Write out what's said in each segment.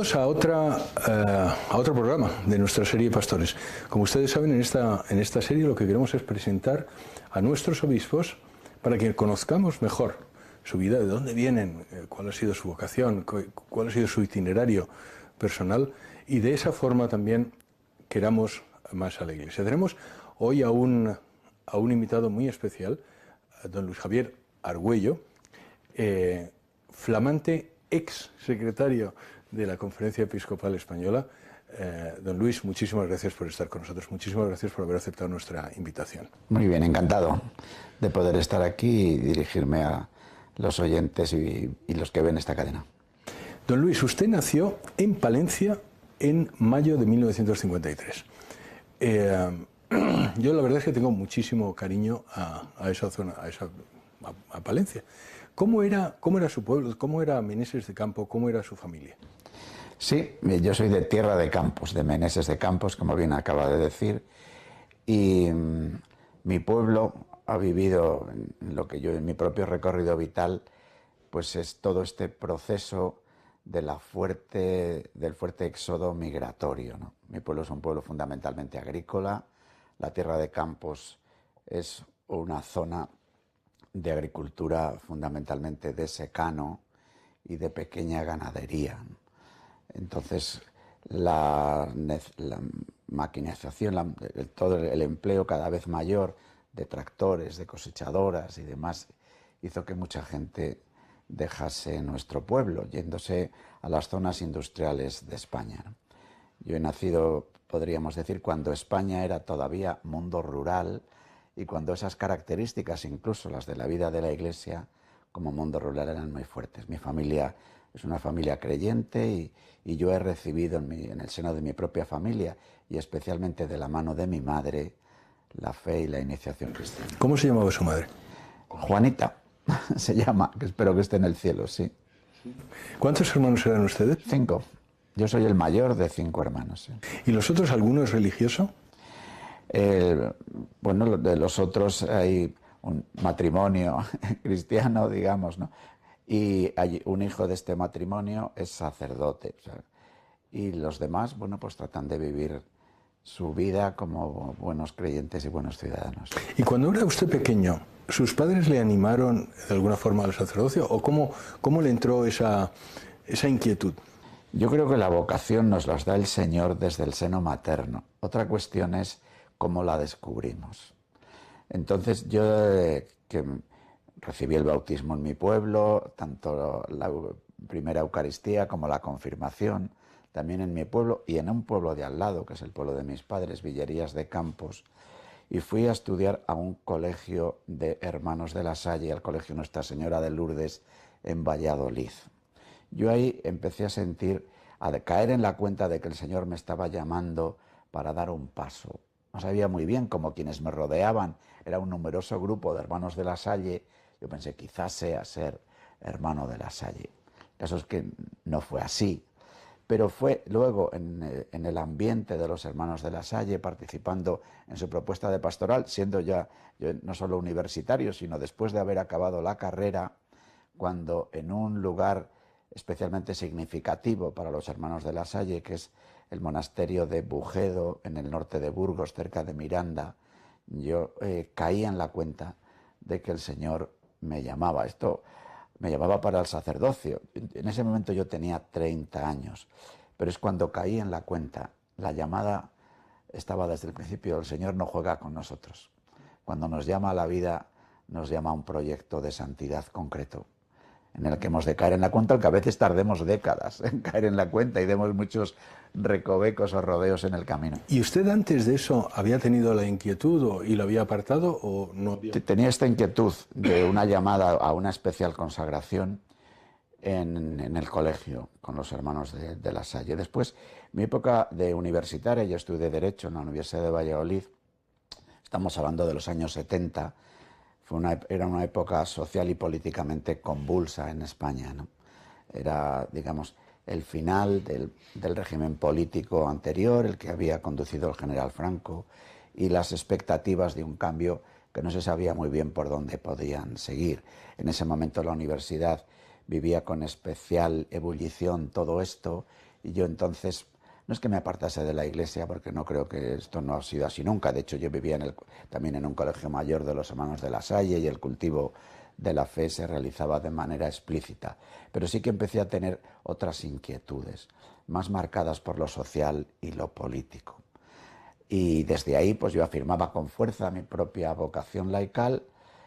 Bienvenidos a otro programa de nuestra serie Pastores. Como ustedes saben, en esta serie lo que queremos es presentar a nuestros obispos para que conozcamos mejor su vida, de dónde vienen, cuál ha sido su vocación, cuál ha sido su itinerario personal, y de esa forma también queramos más a la Iglesia. Tenemos hoy a un invitado muy especial, a don Luis Javier Argüello, flamante ex secretario de la Conferencia Episcopal Española. Don Luis, muchísimas gracias por estar con nosotros, muchísimas gracias por haber aceptado nuestra invitación. Muy bien, encantado de poder estar aquí y dirigirme a los oyentes y los que ven esta cadena. Don Luis, usted nació en Palencia en mayo de 1953. Yo la verdad es que tengo muchísimo cariño a esa zona, a Palencia. ¿Cómo era su pueblo? ¿Cómo era Meneses de Campo? ¿Cómo era su familia? Sí, yo soy de Tierra de Campos, de Meneses de Campos, como bien acaba de decir, y mi pueblo ha vivido lo que yo en mi propio recorrido vital, pues es todo este proceso del fuerte éxodo migratorio, ¿no? Mi pueblo es un pueblo fundamentalmente agrícola. La Tierra de Campos es una zona de agricultura fundamentalmente de secano y de pequeña ganadería. Entonces, la maquinización, todo el empleo cada vez mayor de tractores, de cosechadoras y demás, hizo que mucha gente dejase nuestro pueblo, yéndose a las zonas industriales de España, ¿no? Yo he nacido, podríamos decir, cuando España era todavía mundo rural y cuando esas características, incluso las de la vida de la Iglesia, como mundo rural eran muy fuertes. Mi familia es una familia creyente y yo he recibido en el seno de mi propia familia y especialmente de la mano de mi madre la fe y la iniciación cristiana. ¿Cómo se llamaba su madre? Juanita se llama, que espero que esté en el cielo, sí. ¿Cuántos hermanos eran ustedes? 5. Yo soy el mayor de 5 hermanos. Sí. ¿Y los otros, alguno es religioso? Bueno, de los otros hay un matrimonio cristiano, digamos, ¿no? Y hay un hijo de este matrimonio es sacerdote, o sea, y los demás, bueno, pues tratan de vivir su vida como buenos creyentes y buenos ciudadanos. Y cuando era usted pequeño, ¿sus padres le animaron de alguna forma al sacerdocio o cómo le entró esa inquietud? Yo creo que la vocación nos las da el Señor desde el seno materno. Otra cuestión es cómo la descubrimos. Entonces yo que recibí el bautismo en mi pueblo, tanto la primera Eucaristía como la confirmación, también en mi pueblo y en un pueblo de al lado, que es el pueblo de mis padres, Villerías de Campos, y fui a estudiar a un colegio de hermanos de la Salle, al colegio Nuestra Señora de Lourdes en Valladolid. Yo ahí empecé a caer en la cuenta de que el Señor me estaba llamando para dar un paso. No sabía muy bien, como quienes me rodeaban era un numeroso grupo de hermanos de la Salle, yo pensé, quizás sea ser hermano de la Salle. El caso es que no fue así, pero fue luego en el ambiente de los hermanos de la Salle, participando en su propuesta de pastoral, siendo ya yo no solo universitario, sino después de haber acabado la carrera, cuando en un lugar especialmente significativo para los hermanos de la Salle, que es el monasterio de Bujedo, en el norte de Burgos, cerca de Miranda, yo caí en la cuenta de que el Señor me llamaba. Esto me llamaba para el sacerdocio. En ese momento yo tenía 30 años, pero es cuando caí en la cuenta. La llamada estaba desde el principio. El Señor no juega con nosotros. Cuando nos llama a la vida, nos llama a un proyecto de santidad concreto, en el que hemos de caer en la cuenta, aunque a veces tardemos décadas en caer en la cuenta y demos muchos recovecos o rodeos en el camino. ¿Y usted antes de eso había tenido la inquietud y lo había apartado o no había? Tenía esta inquietud de una llamada a una especial consagración en el colegio con los hermanos de la Salle. Después, mi época de universitaria, yo estudié Derecho en la Universidad de Valladolid, estamos hablando de los años 70, era una época social y políticamente convulsa en España, ¿no? Era, digamos, el final del régimen político anterior, el que había conducido el general Franco, y las expectativas de un cambio que no se sabía muy bien por dónde podían seguir. En ese momento la universidad vivía con especial ebullición todo esto Y yo entonces, no es que me apartase de la Iglesia, porque no creo que esto no ha sido así nunca. De hecho, yo vivía también en un colegio mayor de los Hermanos de la Salle y el cultivo de la fe se realizaba de manera explícita. Pero sí que empecé a tener otras inquietudes, más marcadas por lo social y lo político. Y desde ahí pues yo afirmaba con fuerza mi propia vocación laical,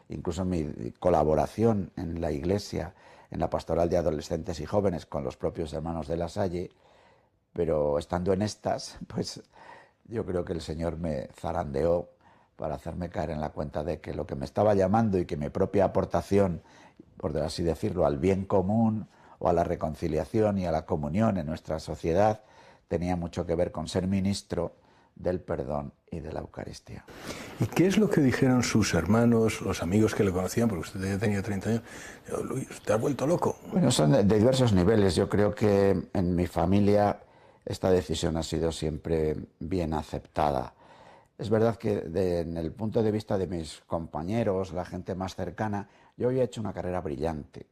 incluso mi colaboración en la Iglesia, en la pastoral de adolescentes y jóvenes con los propios Hermanos de la Salle, pero estando en estas, pues yo creo que el Señor me zarandeó para hacerme caer en la cuenta de que lo que me estaba llamando y que mi propia aportación, por así decirlo, al bien común o a la reconciliación y a la comunión en nuestra sociedad, tenía mucho que ver con ser ministro del perdón y de la Eucaristía. ¿Y qué es lo que dijeron sus hermanos, los amigos que le conocían? Porque usted ya tenía 30 años. Luis, ¿te has vuelto loco? Bueno, son de diversos niveles. Yo creo que en mi familia esta decisión ha sido siempre bien aceptada. Es verdad que en el punto de vista de mis compañeros, la gente más cercana, yo había hecho una carrera brillante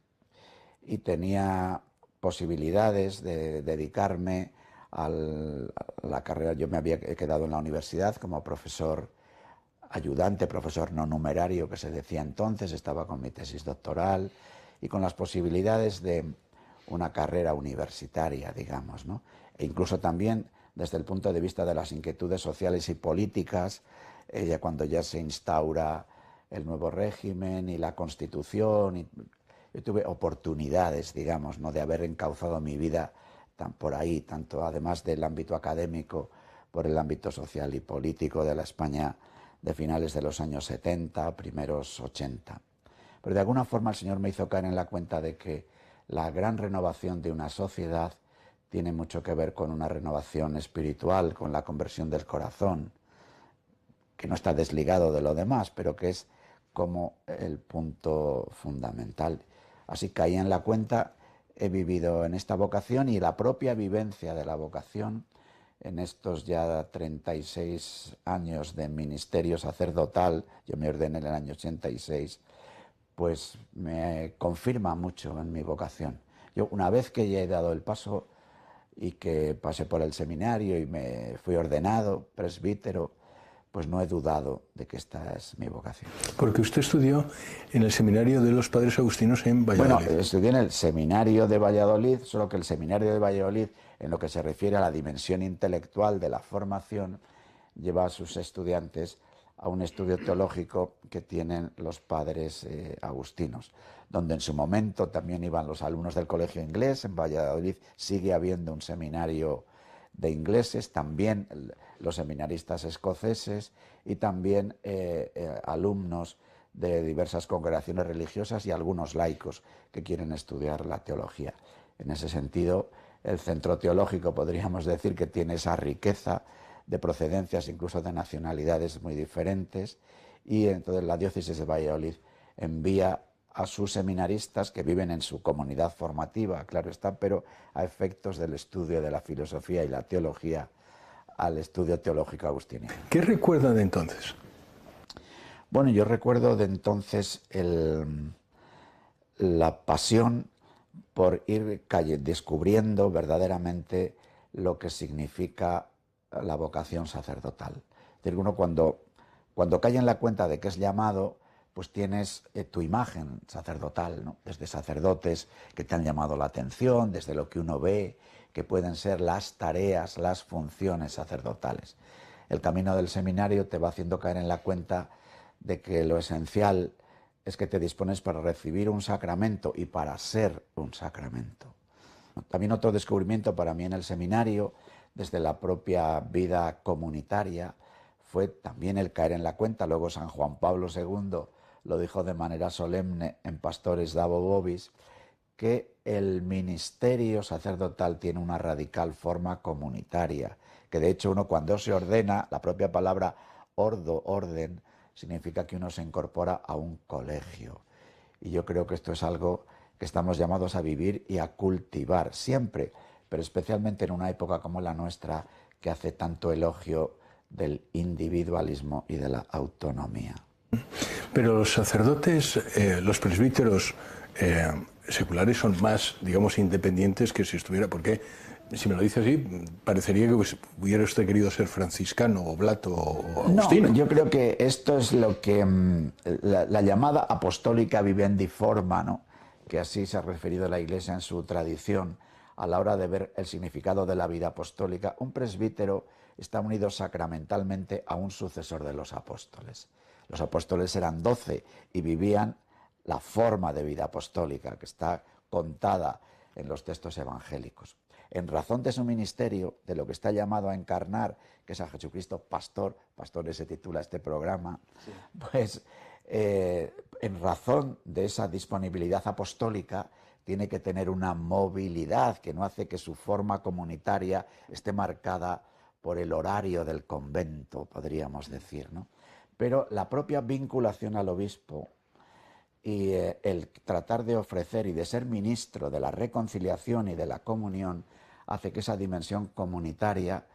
y tenía posibilidades de dedicarme a la carrera. Yo me había quedado en la universidad como profesor ayudante, profesor no numerario, que se decía entonces, estaba con mi tesis doctoral y con las posibilidades de una carrera universitaria, digamos, ¿no? E incluso también desde el punto de vista de las inquietudes sociales y políticas, cuando ya se instaura el nuevo régimen y la Constitución, yo tuve oportunidades, digamos, ¿no?, de haber encauzado mi vida por ahí, tanto además del ámbito académico, por el ámbito social y político de la España de finales de los años 70, primeros 80. Pero de alguna forma el Señor me hizo caer en la cuenta de que la gran renovación de una sociedad tiene mucho que ver con una renovación espiritual, con la conversión del corazón, que no está desligado de lo demás, pero que es como el punto fundamental. Así caí en la cuenta, he vivido en esta vocación y la propia vivencia de la vocación en estos ya 36 años de ministerio sacerdotal, yo me ordené en el año 86, pues me confirma mucho en mi vocación. Yo una vez que ya he dado el paso y que pasé por el seminario y me fui ordenado presbítero, pues no he dudado de que esta es mi vocación. Porque usted estudió en el seminario de los Padres Agustinos en Valladolid. Bueno, estudié en el seminario de Valladolid, solo que el seminario de Valladolid, en lo que se refiere a la dimensión intelectual de la formación, lleva a sus estudiantes a un estudio teológico que tienen los padres agustinos, donde en su momento también iban los alumnos del colegio inglés. En Valladolid sigue habiendo un seminario de ingleses, también los seminaristas escoceses y también alumnos de diversas congregaciones religiosas y algunos laicos que quieren estudiar la teología. En ese sentido, el centro teológico podríamos decir que tiene esa riqueza de procedencias, incluso de nacionalidades muy diferentes, y entonces la diócesis de Valladolid envía a sus seminaristas que viven en su comunidad formativa, claro está, pero a efectos del estudio de la filosofía y la teología, al estudio teológico agustiniano. ¿Qué recuerda de entonces? Bueno, yo recuerdo de entonces la pasión por ir descubriendo verdaderamente lo que significa la vocación sacerdotal. Es decir, uno cuando cae en la cuenta de que es llamado, pues tienes tu imagen sacerdotal, ¿no? Desde sacerdotes que te han llamado la atención, desde lo que uno ve, que pueden ser las tareas, las funciones sacerdotales. El camino del seminario te va haciendo caer en la cuenta de que lo esencial es que te dispones para recibir un sacramento y para ser un sacramento. También otro descubrimiento para mí en el seminario, desde la propia vida comunitaria, fue también el caer en la cuenta. Luego San Juan Pablo II lo dijo de manera solemne en Pastores Dabo Vobis, que el ministerio sacerdotal tiene una radical forma comunitaria, que de hecho uno cuando se ordena, la propia palabra ordo, orden, significa que uno se incorpora a un colegio. Y yo creo que esto es algo que estamos llamados a vivir y a cultivar siempre, pero especialmente en una época como la nuestra, que hace tanto elogio del individualismo y de la autonomía. Pero los sacerdotes, los presbíteros seculares son más, digamos, independientes que si estuviera, porque Si me lo dice así, parecería que hubiera usted querido ser franciscano, oblato o No, agustino. yo creo que esto es lo que la llamada apostólica vivendi forma, ¿no? Que así se ha referido la Iglesia en su tradición a la hora de ver el significado de la vida apostólica. Un presbítero está unido sacramentalmente a un sucesor de los apóstoles. Los apóstoles eran 12 y vivían la forma de vida apostólica que está contada en los textos evangélicos. En razón de su ministerio, de lo que está llamado a encarnar, que es a Jesucristo pastor, pastores se titula este programa, sí. Pues en razón de esa disponibilidad apostólica, tiene que tener una movilidad que no hace que su forma comunitaria esté marcada por el horario del convento, podríamos decir, ¿no? Pero la propia vinculación al obispo y el tratar de ofrecer y de ser ministro de la reconciliación y de la comunión hace que esa dimensión comunitaria,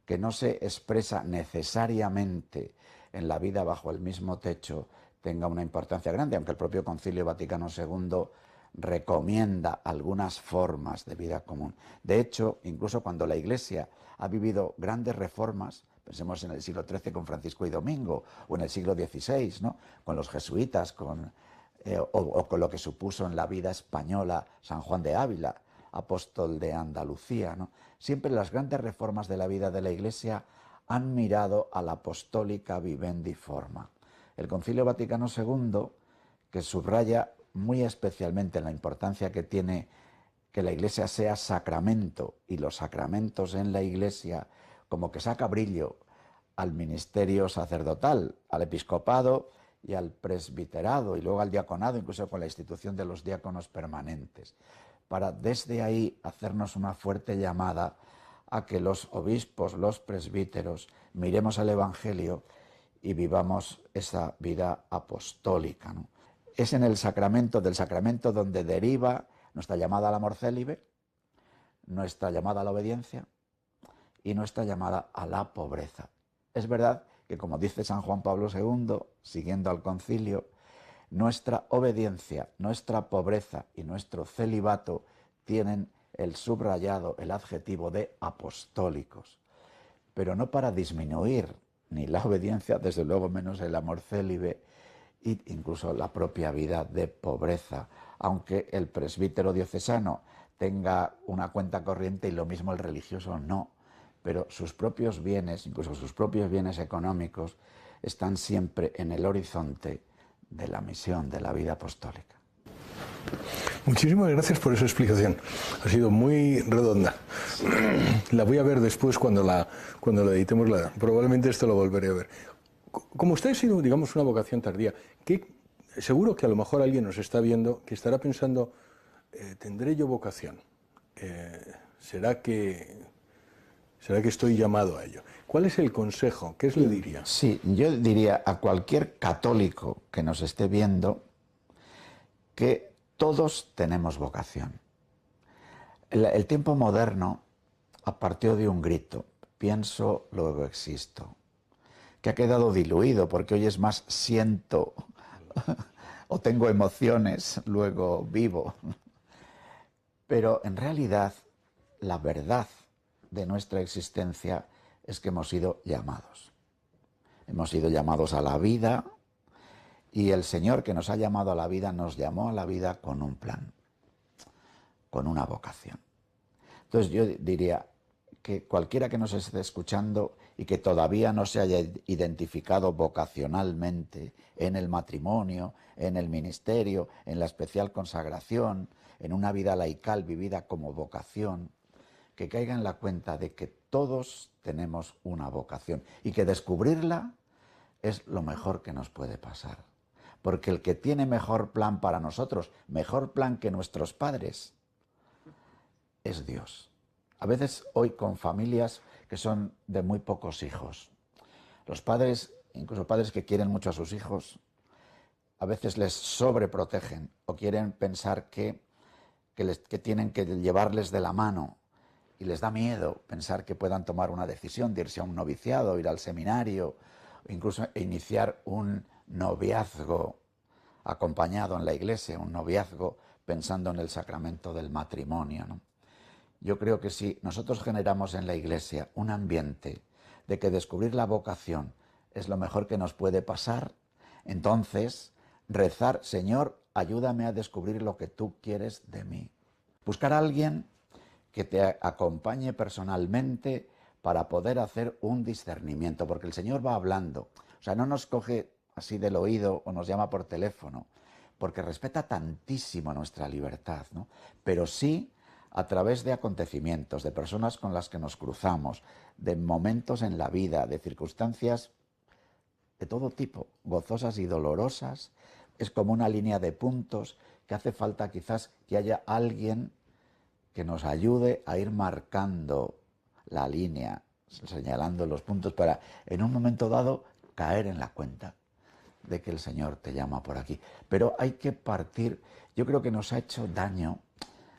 que no se expresa necesariamente en la vida bajo el mismo techo, tenga una importancia grande, aunque el propio Concilio Vaticano II recomienda algunas formas de vida común. De hecho, incluso cuando la Iglesia ha vivido grandes reformas, pensemos en el siglo XIII con Francisco y Domingo, o en el siglo XVI, ¿no? Con los jesuitas, o con lo que supuso en la vida española San Juan de Ávila, apóstol de Andalucía, ¿no? Siempre las grandes reformas de la vida de la Iglesia han mirado a la apostólica vivendi forma. El Concilio Vaticano II, que subraya muy especialmente la importancia que tiene que la Iglesia sea sacramento y los sacramentos en la Iglesia, como que saca brillo al ministerio sacerdotal, al episcopado y al presbiterado y luego al diaconado, incluso con la institución de los diáconos permanentes, para desde ahí hacernos una fuerte llamada a que los obispos, los presbíteros, miremos al Evangelio y vivamos esa vida apostólica, ¿no? Es en el sacramento, del sacramento donde deriva nuestra llamada al amor célibe, nuestra llamada a la obediencia y nuestra llamada a la pobreza. Es verdad que, como dice San Juan Pablo II, siguiendo al concilio, nuestra obediencia, nuestra pobreza y nuestro celibato tienen el subrayado, el adjetivo de apostólicos, pero no para disminuir ni la obediencia, desde luego menos el amor célibe, e incluso la propia vida de pobreza, aunque el presbítero diocesano tenga una cuenta corriente y lo mismo el religioso no, pero sus propios bienes, incluso sus propios bienes económicos, están siempre en el horizonte de la misión, de la vida apostólica. Muchísimas gracias por esa explicación. Ha sido muy redonda. La voy a ver después cuando la editemos. Probablemente esto lo volveré a ver. Como usted ha sido, digamos, una vocación tardía, seguro que a lo mejor alguien nos está viendo que estará pensando, ¿tendré yo vocación? ¿Será que estoy llamado a ello? ¿Cuál es el consejo? ¿Qué le diría? Sí, yo diría a cualquier católico que nos esté viendo que todos tenemos vocación. El tiempo moderno partió de un grito: pienso, luego existo, que ha quedado diluido porque hoy es más siento o tengo emociones, luego vivo. Pero en realidad la verdad de nuestra existencia es que hemos sido llamados. Hemos sido llamados a la vida y el Señor que nos ha llamado a la vida nos llamó a la vida con un plan, con una vocación. Entonces yo diría que cualquiera que nos esté escuchando y que todavía no se haya identificado vocacionalmente en el matrimonio, en el ministerio, en la especial consagración, en una vida laical vivida como vocación, que caiga en la cuenta de que todos tenemos una vocación y que descubrirla es lo mejor que nos puede pasar. Porque el que tiene mejor plan para nosotros, mejor plan que nuestros padres, es Dios. A veces hoy con familias que son de muy pocos hijos, los padres, incluso padres que quieren mucho a sus hijos, a veces les sobreprotegen o quieren pensar que tienen que llevarles de la mano y les da miedo pensar que puedan tomar una decisión de irse a un noviciado, ir al seminario, o incluso iniciar un noviazgo acompañado en la iglesia, un noviazgo pensando en el sacramento del matrimonio, ¿no? Yo creo que si nosotros generamos en la Iglesia un ambiente de que descubrir la vocación es lo mejor que nos puede pasar, entonces rezar, Señor, ayúdame a descubrir lo que tú quieres de mí. Buscar a alguien que te acompañe personalmente para poder hacer un discernimiento, porque el Señor va hablando. O sea, no nos coge así del oído o nos llama por teléfono, porque respeta tantísimo nuestra libertad, ¿no? Pero sí a través de acontecimientos, de personas con las que nos cruzamos, de momentos en la vida, de circunstancias de todo tipo, gozosas y dolorosas. Es como una línea de puntos que hace falta quizás que haya alguien que nos ayude a ir marcando la línea, señalando los puntos para en un momento dado caer en la cuenta de que el Señor te llama por aquí. Pero hay que partir, yo creo que nos ha hecho daño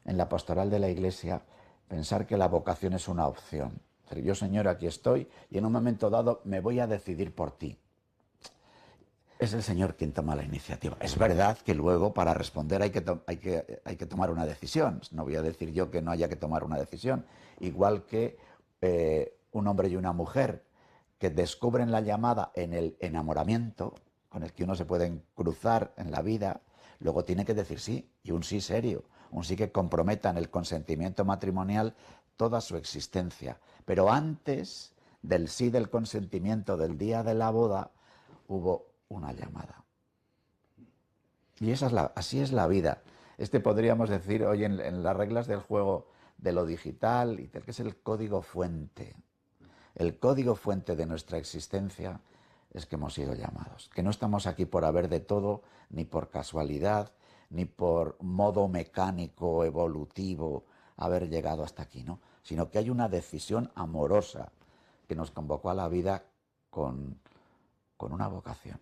en la pastoral de la Iglesia pensar que la vocación es una opción. Yo, Señor, aquí estoy y en un momento dado me voy a decidir por ti. Es el Señor quien toma la iniciativa. Es verdad que luego para responder hay que tomar una decisión. No voy a decir yo que no haya que tomar una decisión. Igual que un hombre y una mujer que descubren la llamada en el enamoramiento, con el que uno se pueden cruzar en la vida, luego tiene que decir sí, y un sí serio, un sí que comprometa en el consentimiento matrimonial toda su existencia. Pero antes del sí del consentimiento del día de la boda, hubo una llamada. Y así es la vida. Podríamos decir hoy en las reglas del juego de lo digital, y que es el código fuente. El código fuente de nuestra existencia es que hemos sido llamados, que no estamos aquí por haber de todo, ni por casualidad, ni por modo mecánico, evolutivo, haber llegado hasta aquí, ¿no? Sino que hay una decisión amorosa que nos convocó a la vida con una vocación.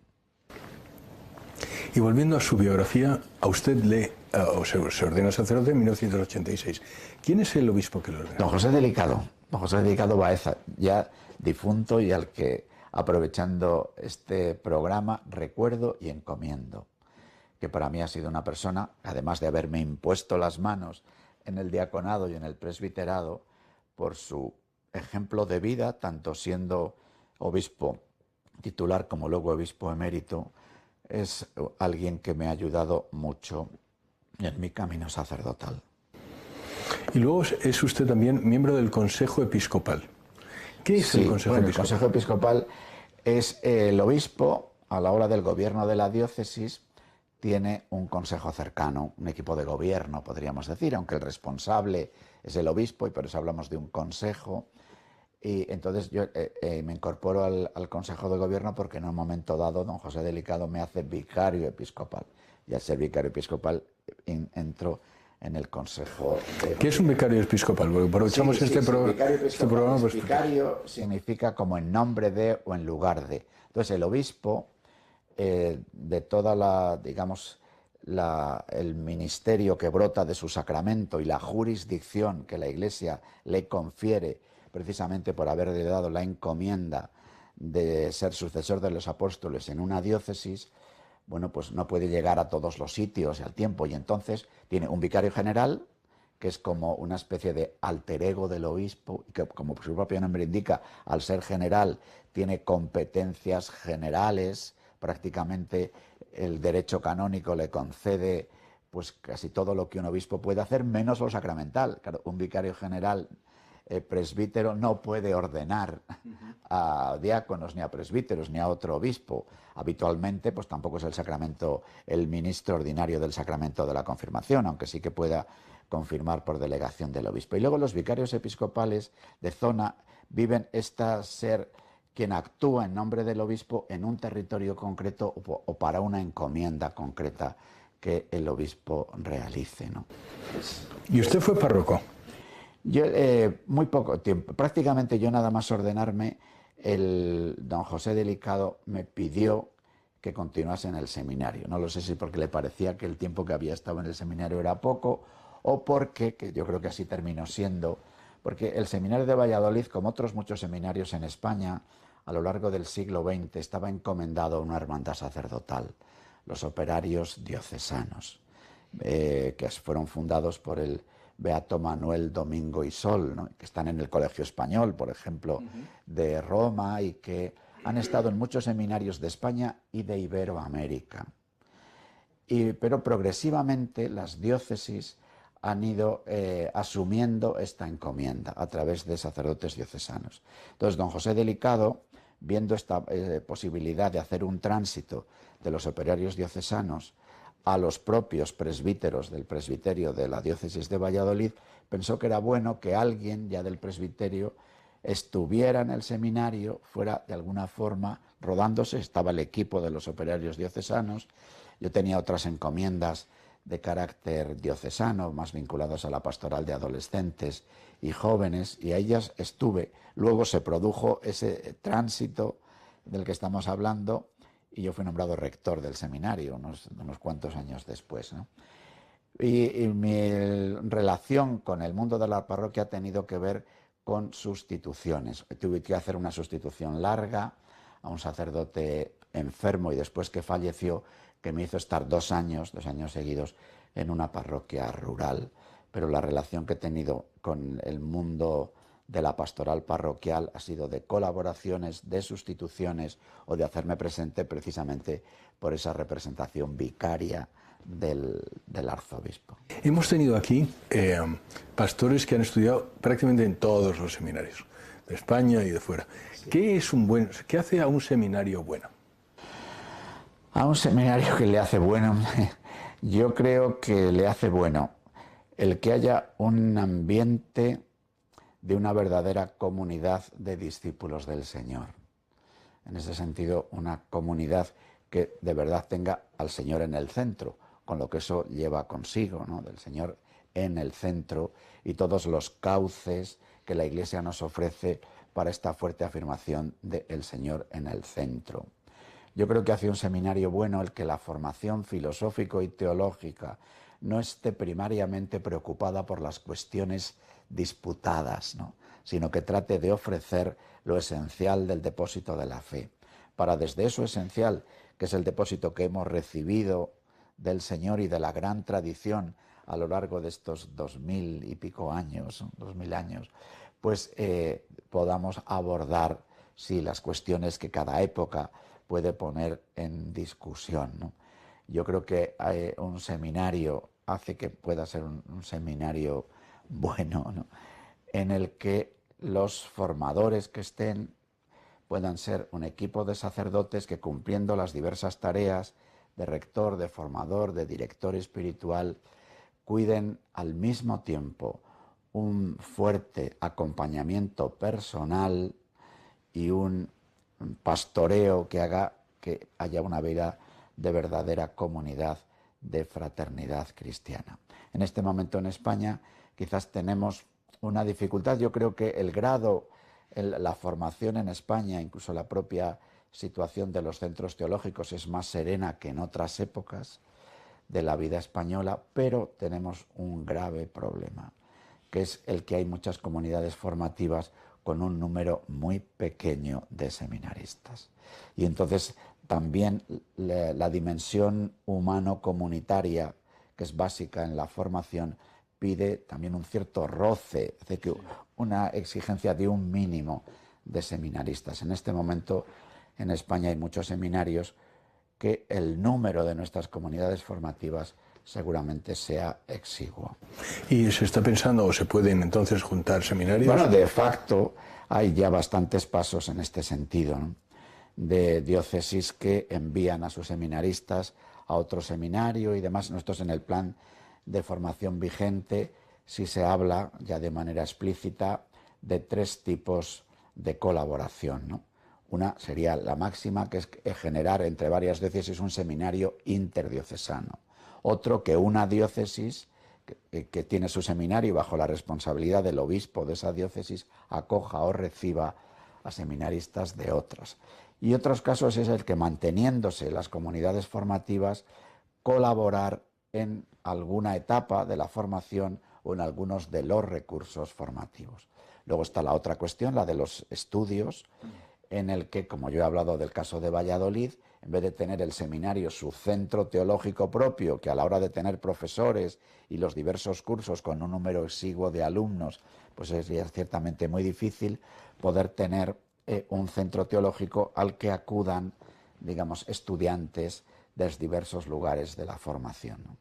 Y volviendo a su biografía, a usted se ordena sacerdote en 1986. ¿Quién es el obispo que lo ordena? Don José Delicado. Don José Delicado Baeza, ya difunto y al que, aprovechando este programa, recuerdo y encomiendo, que para mí ha sido una persona, además de haberme impuesto las manos en el diaconado y en el presbiterado, por su ejemplo de vida, tanto siendo obispo titular como luego obispo emérito, es alguien que me ha ayudado mucho en mi camino sacerdotal. Y luego es usted también miembro del Consejo Episcopal. ¿Qué es el Consejo Episcopal? El Consejo Episcopal es el obispo, a la hora del gobierno de la diócesis, tiene un consejo cercano, un equipo de gobierno, podríamos decir, aunque el responsable es el obispo, y por eso hablamos de un consejo. Y entonces yo me incorporo al Consejo de Gobierno porque en un momento dado don José Delicado me hace vicario episcopal. Y al ser vicario episcopal entro en el Consejo. ¿Qué es un vicario episcopal? Porque aprovechamos este programa. Pues, vicario significa como en nombre de o en lugar de. Entonces el obispo de toda el ministerio que brota de su sacramento y la jurisdicción que la Iglesia le confiere precisamente por haberle dado la encomienda de ser sucesor de los apóstoles en una diócesis, bueno, pues no puede llegar a todos los sitios y al tiempo, y entonces tiene un vicario general, que es como una especie de alter ego del obispo, y que, como su propio nombre indica, al ser general, tiene competencias generales, prácticamente el derecho canónico le concede pues casi todo lo que un obispo puede hacer, menos lo sacramental. Claro, un vicario general presbítero no puede ordenar a diáconos ni a presbíteros ni a otro obispo. Habitualmente pues tampoco es el sacramento el ministro ordinario del sacramento de la confirmación, aunque sí que pueda confirmar por delegación del obispo. Y luego los vicarios episcopales de zona viven ser quien actúa en nombre del obispo en un territorio concreto o para una encomienda concreta que el obispo realice, ¿no? ¿Y usted fue párroco? Yo, muy poco tiempo, prácticamente yo nada más ordenarme, el don José Delicado me pidió que continuase en el seminario. No lo sé si porque le parecía que el tiempo que había estado en el seminario era poco, o porque, que yo creo que así terminó siendo, porque el seminario de Valladolid, como otros muchos seminarios en España, a lo largo del siglo XX estaba encomendado a una hermandad sacerdotal, los operarios diocesanos, que fueron fundados por el Beato Manuel, Domingo y Sol, ¿no? Que están en el Colegio Español, por ejemplo, de Roma, y que han estado en muchos seminarios de España y de Iberoamérica. Pero progresivamente las diócesis han ido asumiendo esta encomienda a través de sacerdotes diocesanos. Entonces, don José Delicado, viendo esta posibilidad de hacer un tránsito de los operarios diocesanos a los propios presbíteros del presbiterio de la diócesis de Valladolid, pensó que era bueno que alguien ya del presbiterio estuviera en el seminario, fuera de alguna forma rodándose. Estaba el equipo de los operarios diocesanos, yo tenía otras encomiendas de carácter diocesano, más vinculadas a la pastoral de adolescentes y jóvenes, y a ellas estuve. Luego se produjo ese tránsito del que estamos hablando, y yo fui nombrado rector del seminario unos cuantos años después, ¿no? Y mi relación con el mundo de la parroquia ha tenido que ver con sustituciones. Tuve que hacer una sustitución larga a un sacerdote enfermo y después que falleció, que me hizo estar 2 años seguidos en una parroquia rural. Pero la relación que he tenido con el mundo de la pastoral parroquial ha sido de colaboraciones, de sustituciones o de hacerme presente precisamente por esa representación vicaria del arzobispo. Hemos tenido aquí pastores que han estudiado prácticamente en todos los seminarios de España y de fuera. Sí. ¿Qué hace a un seminario bueno? A un seminario que le hace bueno, yo creo que le hace bueno el que haya un ambiente de una verdadera comunidad de discípulos del Señor. En ese sentido, una comunidad que de verdad tenga al Señor en el centro, con lo que eso lleva consigo, ¿no? Del Señor en el centro y todos los cauces que la Iglesia nos ofrece para esta fuerte afirmación del Señor en el centro. Yo creo que hace un seminario bueno el que la formación filosófico y teológica no esté primariamente preocupada por las cuestiones disputadas, ¿no? Sino que trate de ofrecer lo esencial del depósito de la fe, para desde eso esencial, que es el depósito que hemos recibido del Señor y de la gran tradición a lo largo de estos 2000 y pico años, 2000 años, pues podamos abordar las cuestiones que cada época puede poner en discusión, ¿no? Yo creo que un seminario hace que pueda ser un seminario bueno, ¿no? En el que los formadores que estén puedan ser un equipo de sacerdotes que, cumpliendo las diversas tareas de rector, de formador, de director espiritual, cuiden al mismo tiempo un fuerte acompañamiento personal y un pastoreo que haga que haya una vida de verdadera comunidad, de fraternidad cristiana. En este momento en España quizás tenemos una dificultad. Yo creo que el grado, la formación en España, incluso la propia situación de los centros teológicos es más serena que en otras épocas de la vida española, pero tenemos un grave problema, que es el que hay muchas comunidades formativas con un número muy pequeño de seminaristas. Y entonces también la dimensión humano-comunitaria, que es básica en la formación, pide también un cierto roce, es decir, una exigencia de un mínimo de seminaristas. En este momento en España hay muchos seminarios que el número de nuestras comunidades formativas seguramente sea exiguo. ¿Y se está pensando o se pueden entonces juntar seminarios? Bueno, de facto hay ya bastantes pasos en este sentido, ¿no? De diócesis que envían a sus seminaristas a otro seminario y demás. Nosotros en el plan de formación vigente sí se habla ya de manera explícita de 3 tipos de colaboración, ¿no? Una sería la máxima, que es generar entre varias diócesis un seminario interdiocesano. Otro, que una diócesis que tiene su seminario bajo la responsabilidad del obispo de esa diócesis acoja o reciba a seminaristas de otras. Y otros casos es el que, manteniéndose las comunidades formativas, colaborar en alguna etapa de la formación o en algunos de los recursos formativos. Luego está la otra cuestión, la de los estudios, en el que, como yo he hablado del caso de Valladolid, en vez de tener el seminario su centro teológico propio, que a la hora de tener profesores y los diversos cursos con un número exiguo de alumnos, pues sería ciertamente muy difícil poder tener un centro teológico al que acudan, digamos, estudiantes de diversos lugares de la formación, ¿no?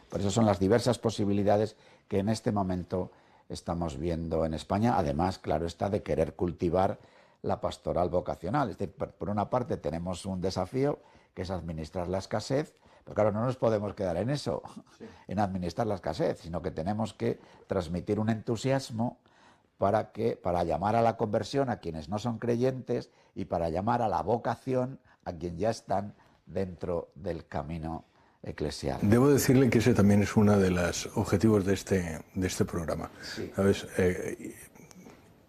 Por eso son las diversas posibilidades que en este momento estamos viendo en España, además, claro está, de querer cultivar la pastoral vocacional. Es decir, por una parte tenemos un desafío, que es administrar la escasez, pero claro, no nos podemos quedar en eso, sí, en administrar la escasez, sino que tenemos que transmitir un entusiasmo para llamar a la conversión a quienes no son creyentes y para llamar a la vocación a quienes ya están dentro del camino eclesial. Debo decirle que ese también es uno de los objetivos de este programa. Sí. ¿Sabes?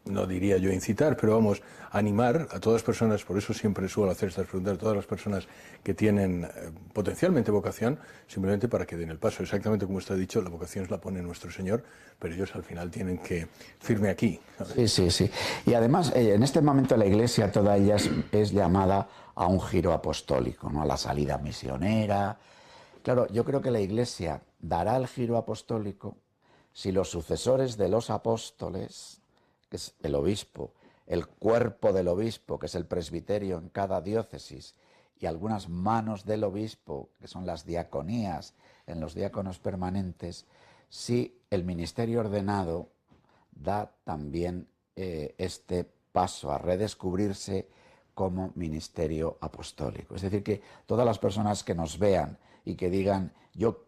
No diría yo incitar, pero vamos, animar a todas las personas, por eso siempre suelo hacer estas preguntas, a todas las personas que tienen potencialmente vocación, simplemente para que den el paso. Exactamente como usted ha dicho, la vocación la pone nuestro Señor, pero ellos al final tienen que firme aquí, ¿sabes? Sí, sí, sí. Y además, en este momento la Iglesia, toda ella es llamada a un giro apostólico, ¿no? A la salida misionera. Claro, yo creo que la Iglesia dará el giro apostólico si los sucesores de los apóstoles, que es el obispo, el cuerpo del obispo, que es el presbiterio en cada diócesis, y algunas manos del obispo, que son las diaconías en los diáconos permanentes, si el ministerio ordenado da también este paso a redescubrirse como ministerio apostólico. Es decir, que todas las personas que nos vean y que digan, yo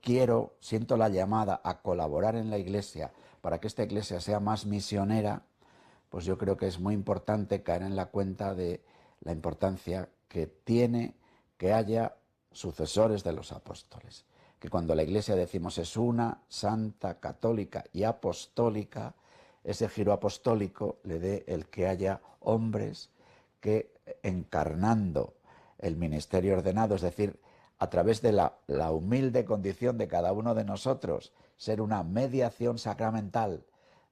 siento la llamada a colaborar en la Iglesia para que esta Iglesia sea más misionera, pues yo creo que es muy importante caer en la cuenta de la importancia que tiene que haya sucesores de los apóstoles. Que cuando la Iglesia decimos es una, santa, católica y apostólica, ese giro apostólico le dé el que haya hombres que, encarnando el ministerio ordenado, es decir, a través de la humilde condición de cada uno de nosotros, ser una mediación sacramental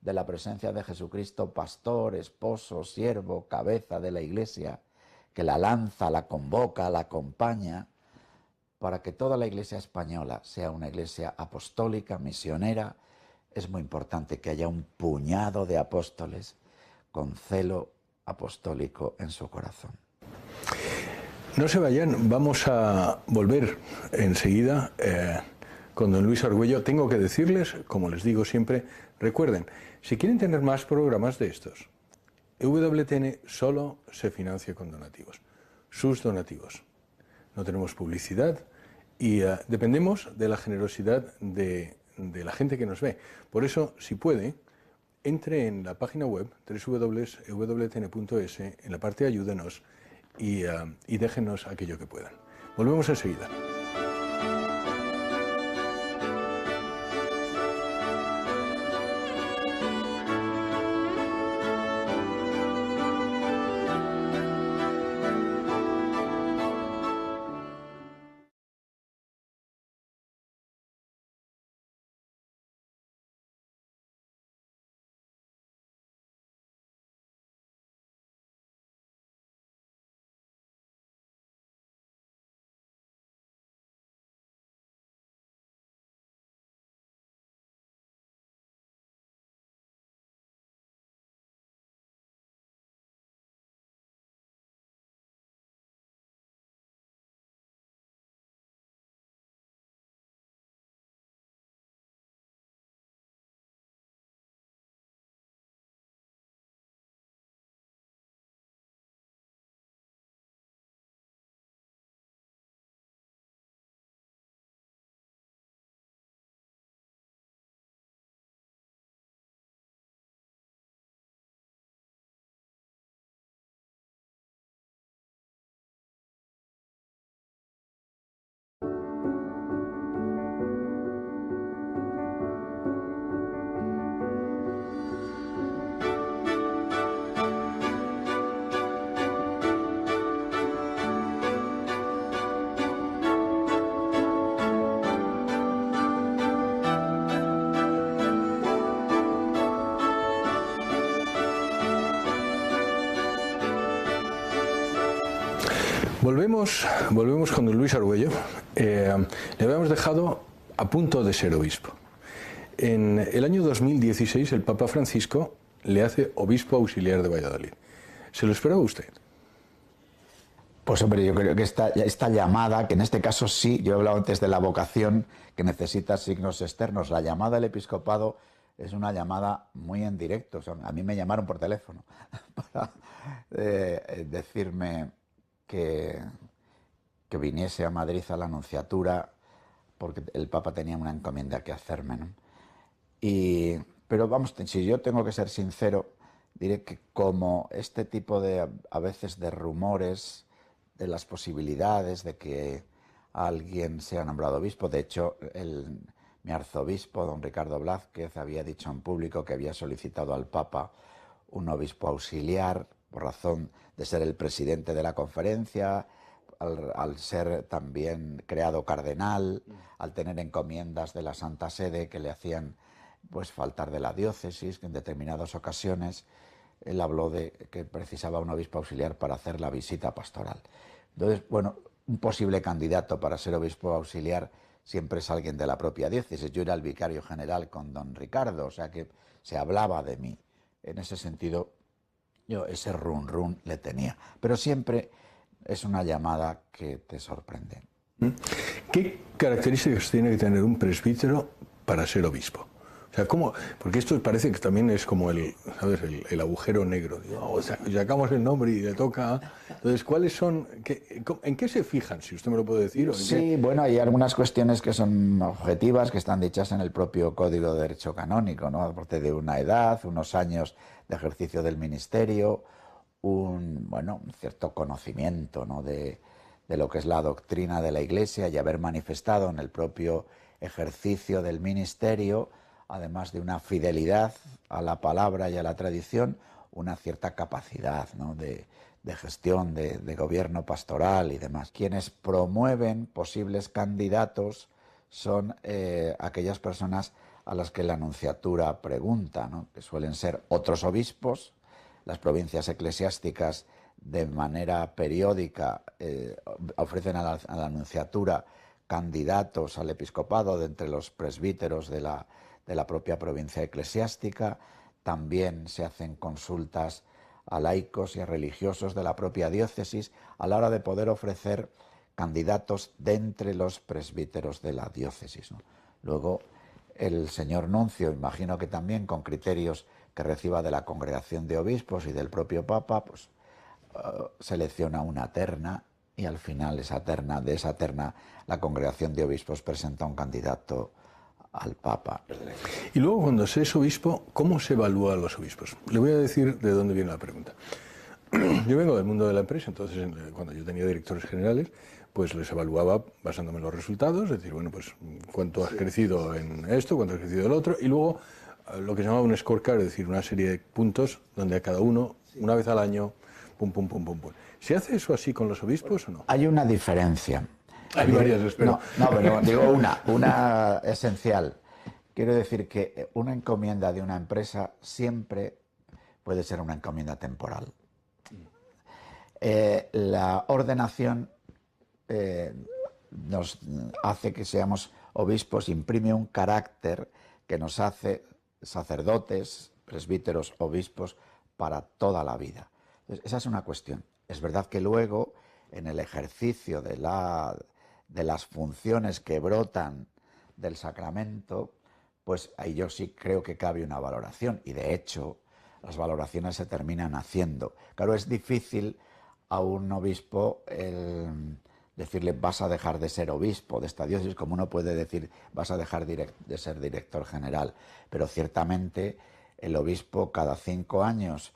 de la presencia de Jesucristo, pastor, esposo, siervo, cabeza de la Iglesia, que la lanza, la convoca, la acompaña, para que toda la Iglesia española sea una Iglesia apostólica, misionera. Es muy importante que haya un puñado de apóstoles con celo apostólico en su corazón. No se vayan, vamos a volver enseguida con don Luis Argüello. Tengo que decirles, como les digo siempre, recuerden, si quieren tener más programas de estos, EWTN solo se financia con donativos, sus donativos. No tenemos publicidad y dependemos de la generosidad de la gente que nos ve. Por eso, si puede, entre en la página web www.ewtn.es, en la parte Ayúdenos, y déjenos aquello que puedan. Volvemos enseguida. Volvemos con don Luis Argüello. Le habíamos dejado a punto de ser obispo. En el año 2016 el Papa Francisco le hace obispo auxiliar de Valladolid. ¿Se lo esperaba usted? Pues hombre, yo creo que esta llamada, que en este caso sí, yo he hablado antes de la vocación que necesita signos externos, la llamada al episcopado es una llamada muy en directo. O sea, a mí me llamaron por teléfono para decirme que viniese a Madrid a la nunciatura porque el Papa tenía una encomienda que hacerme, ¿no? Pero vamos, si yo tengo que ser sincero, diré que como este tipo de, a veces, de rumores de las posibilidades de que alguien sea nombrado obispo, de hecho, mi arzobispo, don Ricardo Blázquez, había dicho en público que había solicitado al Papa un obispo auxiliar por razón de ser el presidente de la conferencia, al ser también creado cardenal, al tener encomiendas de la Santa Sede que le hacían pues faltar de la diócesis, que en determinadas ocasiones él habló de que precisaba un obispo auxiliar para hacer la visita pastoral. Entonces, bueno, un posible candidato para ser obispo auxiliar siempre es alguien de la propia diócesis. Yo era el vicario general con don Ricardo, o sea que se hablaba de mí. En ese sentido, yo ese run le tenía. Pero siempre es una llamada que te sorprende. ¿Qué características tiene que tener un presbítero para ser obispo? O sea, ¿cómo? Porque esto parece que también es como ¿sabes? El agujero negro. O sea, sacamos el nombre y le toca. Entonces, ¿cuáles son? ¿En qué se fijan? Si usted me lo puede decir. Sí, bueno, hay algunas cuestiones que son objetivas, que están dichas en el propio Código de Derecho Canónico, ¿no? Aparte de una edad, unos años de ejercicio del ministerio, un cierto conocimiento, ¿no? de lo que es la doctrina de la Iglesia y haber manifestado en el propio ejercicio del ministerio, además de una fidelidad a la palabra y a la tradición, una cierta capacidad, ¿no? de gestión, de gobierno pastoral y demás. Quienes promueven posibles candidatos son aquellas personas a las que la nunciatura pregunta, ¿no? Que suelen ser otros obispos. Las provincias eclesiásticas de manera periódica ofrecen a la nunciatura candidatos al episcopado de entre los presbíteros de la propia provincia eclesiástica. También se hacen consultas a laicos y a religiosos de la propia diócesis a la hora de poder ofrecer candidatos de entre los presbíteros de la diócesis, ¿no? Luego, el señor nuncio, imagino que también con criterios que reciba de la congregación de obispos y del propio Papa, pues selecciona una terna y al final de esa terna la congregación de obispos presenta un candidato al Papa. Y luego, cuando se es obispo, ¿cómo se evalúan los obispos? Le voy a decir de dónde viene la pregunta. Yo vengo del mundo de la empresa, entonces cuando yo tenía directores generales, pues les evaluaba basándome en los resultados, es decir, bueno, pues cuánto has crecido en esto, cuánto has crecido en el otro, y luego lo que se llamaba un scorecard, es decir, una serie de puntos donde a cada uno, una vez al año, pum, pum, pum, pum, pum. ¿Se hace eso así con los obispos o no? Hay una diferencia. Hay varias, espero. No, pero digo una esencial. Quiero decir que una encomienda de una empresa siempre puede ser una encomienda temporal. La ordenación nos hace que seamos obispos, imprime un carácter que nos hace sacerdotes, presbíteros, obispos para toda la vida. Entonces, esa es una cuestión. Es verdad que luego, en el ejercicio de las funciones que brotan del sacramento, pues ahí yo sí creo que cabe una valoración, y de hecho las valoraciones se terminan haciendo. Claro, es difícil a un obispo decirle vas a dejar de ser obispo de esta diócesis, como uno puede decir vas a dejar de ser director general, pero ciertamente el obispo cada 5 años,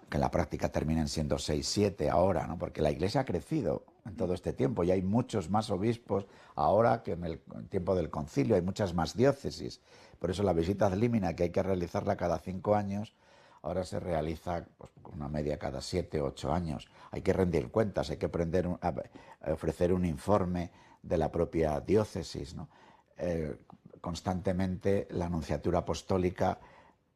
que en la práctica terminan siendo 6, 7 ahora, ¿no? Porque la Iglesia ha crecido en todo este tiempo y hay muchos más obispos ahora que en el tiempo del concilio, hay muchas más diócesis. Por eso la visita ad limina, que hay que realizarla cada 5 años, ahora se realiza pues, una media cada 7, 8 años. Hay que rendir cuentas, hay que ofrecer un informe de la propia diócesis, ¿no? Constantemente la Nunciatura Apostólica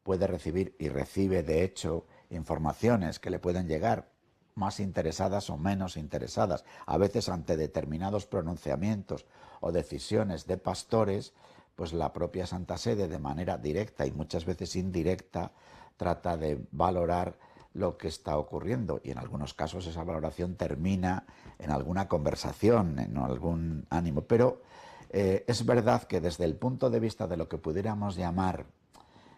puede recibir y recibe, de hecho, informaciones que le pueden llegar más interesadas o menos interesadas. A veces ante determinados pronunciamientos o decisiones de pastores, pues la propia Santa Sede, de manera directa y muchas veces indirecta, trata de valorar lo que está ocurriendo, y en algunos casos esa valoración termina en alguna conversación, en algún ánimo. Pero es verdad que desde el punto de vista de lo que pudiéramos llamar,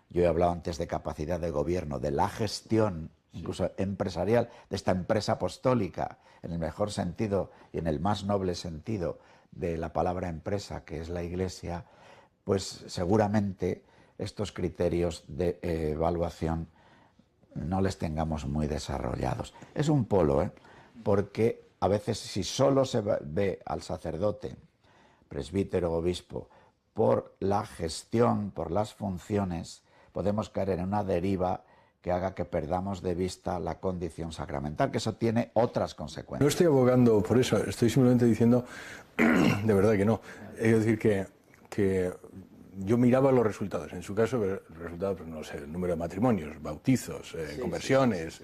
yo he hablado antes de capacidad de gobierno, de la gestión, incluso empresarial, de esta empresa apostólica, en el mejor sentido y en el más noble sentido de la palabra empresa, que es la Iglesia, pues seguramente estos criterios de evaluación no les tengamos muy desarrollados. Es un polo, porque a veces si solo se ve al sacerdote, presbítero, obispo, por la gestión, por las funciones, podemos caer en una deriva que haga que perdamos de vista la condición sacramental, que eso tiene otras consecuencias. No estoy abogando por eso, estoy simplemente diciendo, de verdad que no. Es decir, que yo miraba los resultados. En su caso, el resultado, pues no sé, el número de matrimonios, bautizos, conversiones,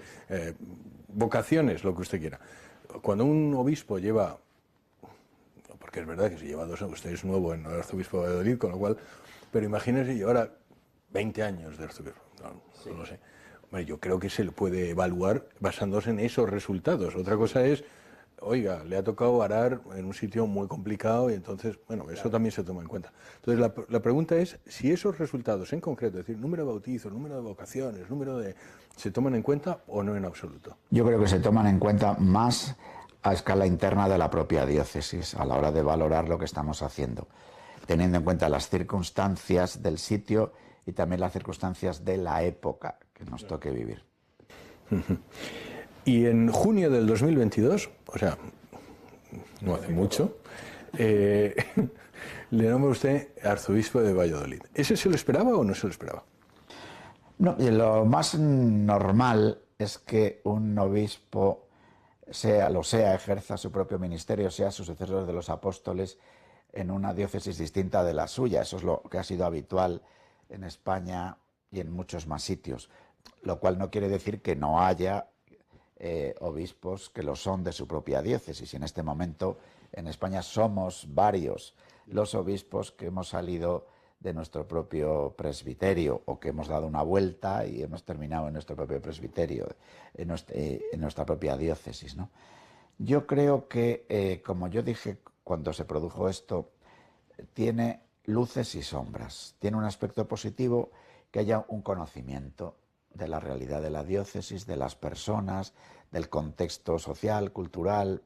vocaciones, lo que usted quiera. Cuando un obispo lleva, porque es verdad que si lleva 2 años, usted es nuevo en el arzobispo de Valladolid, con lo cual, pero imagínese llevar 20 años de arzobispo, no lo sé. Hombre, yo creo que se le puede evaluar basándose en esos resultados. Otra cosa es, oiga, le ha tocado arar en un sitio muy complicado y entonces, bueno, eso también se toma en cuenta. Entonces, la pregunta es si esos resultados en concreto, es decir, número de bautizos, número de vocaciones, ¿se toman en cuenta o no en absoluto? Yo creo que se toman en cuenta más a escala interna de la propia diócesis a la hora de valorar lo que estamos haciendo, teniendo en cuenta las circunstancias del sitio y también las circunstancias de la época que nos toque vivir. Y en junio del 2022, o sea, no hace mucho, le nombra usted arzobispo de Valladolid. ¿Ese se lo esperaba o no se lo esperaba? No, lo más normal es que un obispo ejerza su propio ministerio, sea sucesor de los apóstoles en una diócesis distinta de la suya. Eso es lo que ha sido habitual en España y en muchos más sitios, lo cual no quiere decir que no haya obispos que lo son de su propia diócesis. En este momento en España somos varios los obispos que hemos salido de nuestro propio presbiterio o que hemos dado una vuelta y hemos terminado en nuestro propio presbiterio, en nuestra propia diócesis, ¿no? Yo creo que, como yo dije cuando se produjo esto, tiene luces y sombras. Tiene un aspecto positivo, que haya un conocimiento de la realidad de la diócesis, de las personas, del contexto social, cultural,